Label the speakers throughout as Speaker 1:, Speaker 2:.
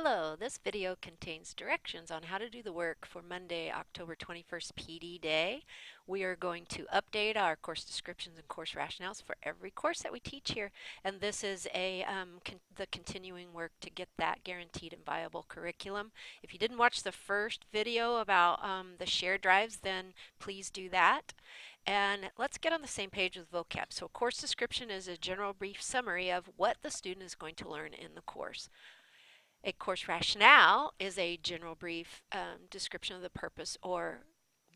Speaker 1: Hello, this video contains directions on how to do the work for Monday, October 21st PD Day. We are going to update our course descriptions and course rationales for every course that we teach here, and this is the continuing work to get that guaranteed and viable curriculum. If you didn't watch the first video about the shared drives, then please do that. And let's get on the same page with vocab. So course description is a general brief summary of what the student is going to learn in the course. A course rationale is a general brief description of the purpose or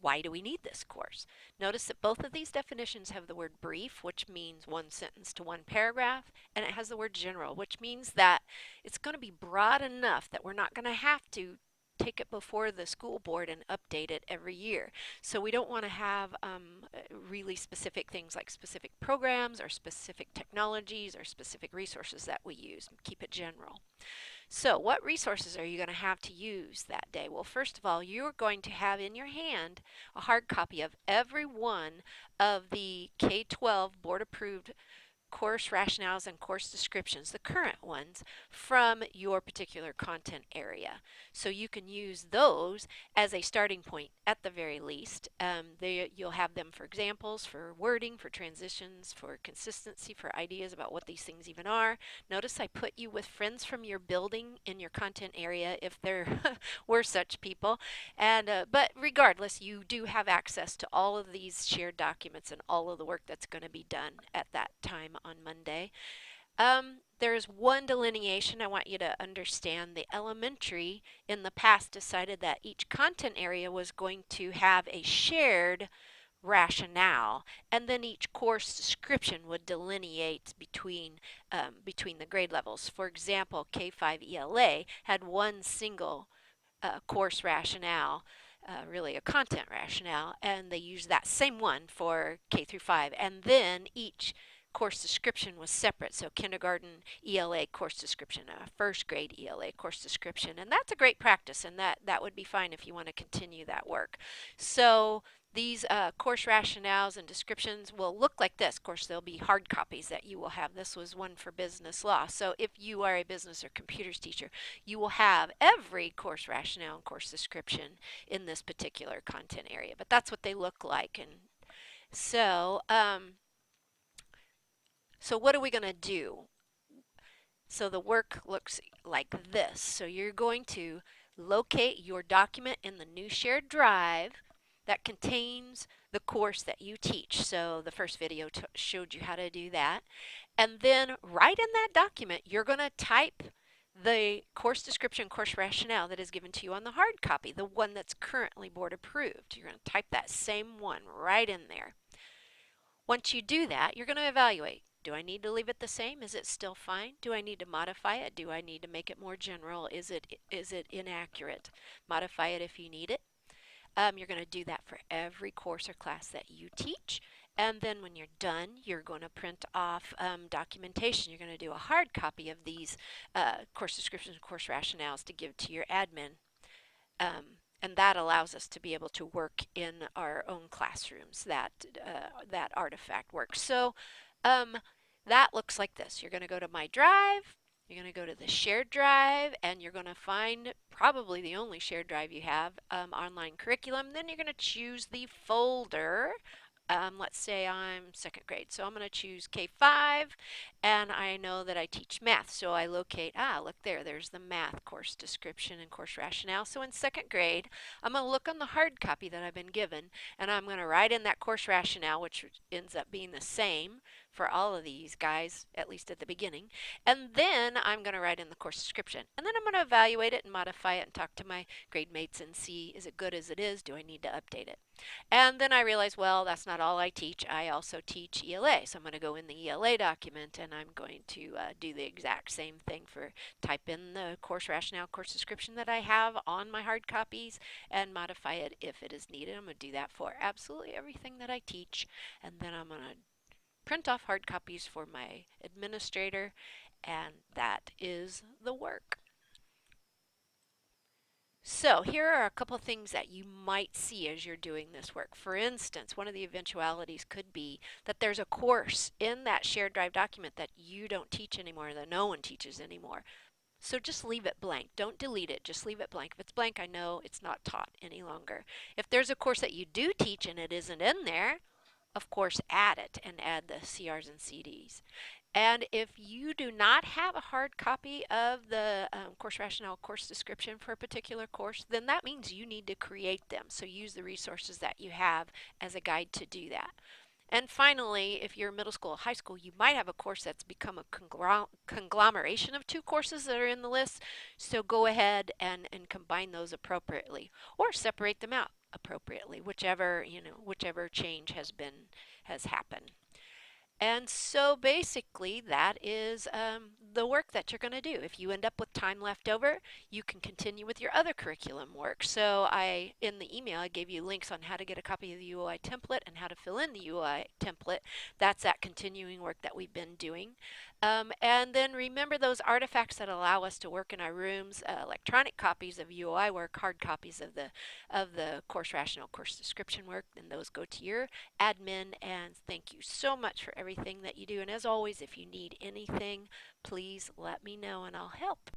Speaker 1: why do we need this course. Notice that both of these definitions have the word brief, which means one sentence to one paragraph, and it has the word general, which means that it's going to be broad enough that we're not going to have to take it before the school board and update it every year. So we don't want to have really specific things like specific programs or specific technologies or specific resources that we use. Keep it general. So what resources are you going to have to use that day? Well, first of all, you're going to have in your hand a hard copy of every one of the K-12 board approved course rationales and course descriptions, the current ones, from your particular content area. So you can use those as a starting point at the very least. You'll have them for examples, for wording, for transitions, for consistency, for ideas about what these things even are. Notice I put you with friends from your building in your content area if there were such people. But regardless, you do have access to all of these shared documents and all of the work that's going to be done at that time on Monday. There's one delineation I want you to understand. The elementary in the past decided that each content area was going to have a shared rationale, and then each course description would delineate between the grade levels. For example, K5 ELA had one single course rationale, really a content rationale, and they used that same one for K through 5. And then each course description was separate. So kindergarten ELA course description, first grade ELA course description. And that's a great practice, and that would be fine if you want to continue that work. So these course rationales and descriptions will look like this. Of course, there'll be hard copies that you will have. This was one for business law. So if you are a business or computers teacher, you will have every course rationale and course description in this particular content area. But that's what they look like. And so, so what are we going to do? So the work looks like this. So you're going to locate your document in the new shared drive that contains the course that you teach. So the first video showed you how to do that. And then right in that document, you're going to type the course description, course rationale that is given to you on the hard copy, the one that's currently board approved. You're going to type that same one right in there. Once you do that, you're going to evaluate. Do I need to leave it the same? Is it still fine? Do I need to modify it? Do I need to make it more general? Is it inaccurate? Modify it if you need it. You're going to do that for every course or class that you teach. And then when you're done, you're going to print off documentation. You're going to do a hard copy of these course descriptions and course rationales to give to your admin. And that allows us to be able to work in our own classrooms, that artifact work. So that looks like this. You're going to go to My Drive, you're going to go to the shared drive, and you're going to find probably the only shared drive you have, online curriculum. Then you're going to choose the folder. Let's say I'm second grade, so I'm going to choose K5, and I know that I teach math, so I locate, look there, there's the math course description and course rationale. So in second grade, I'm going to look on the hard copy that I've been given, and I'm going to write in that course rationale, which ends up being the same for all of these guys, at least at the beginning. And then I'm going to write in the course description. And then I'm going to evaluate it and modify it and talk to my grade mates and see, is it good as it is? Do I need to update it? And then I realized, well, that's not all I teach. I also teach ELA. So I'm going to go in the ELA document and I'm going to do the exact same thing for type in the course rationale, course description that I have on my hard copies and modify it if it is needed. I'm going to do that for absolutely everything that I teach. And then I'm going to print off hard copies for my administrator, and that is the work. So here are a couple of things that you might see as you're doing this work. For instance, one of the eventualities could be that there's a course in that shared drive document that you don't teach anymore, that no one teaches anymore. So just leave it blank. Don't delete it. Just leave it blank. If it's blank, I know it's not taught any longer. If there's a course that you do teach and it isn't in there, of course, add it and add the CRs and CDs. And if you do not have a hard copy of the course rationale, course description for a particular course, then that means you need to create them. So use the resources that you have as a guide to do that. And finally, if you're middle school or high school, you might have a course that's become a conglomeration of two courses that are in the list. So go ahead and combine those appropriately or separate them out appropriately, whichever change has happened. And so basically, that is the work that you're going to do. If you end up with time left over, you can continue with your other curriculum work. So in the email, I gave you links on how to get a copy of the UOI template and how to fill in the UOI template. That's that continuing work that we've been doing. And then remember those artifacts that allow us to work in our rooms, electronic copies of UOI work, hard copies of the course rationale, course description work, and those go to your admin. And thank you so much for everything that you do. And as always, if you need anything, please let me know and I'll help.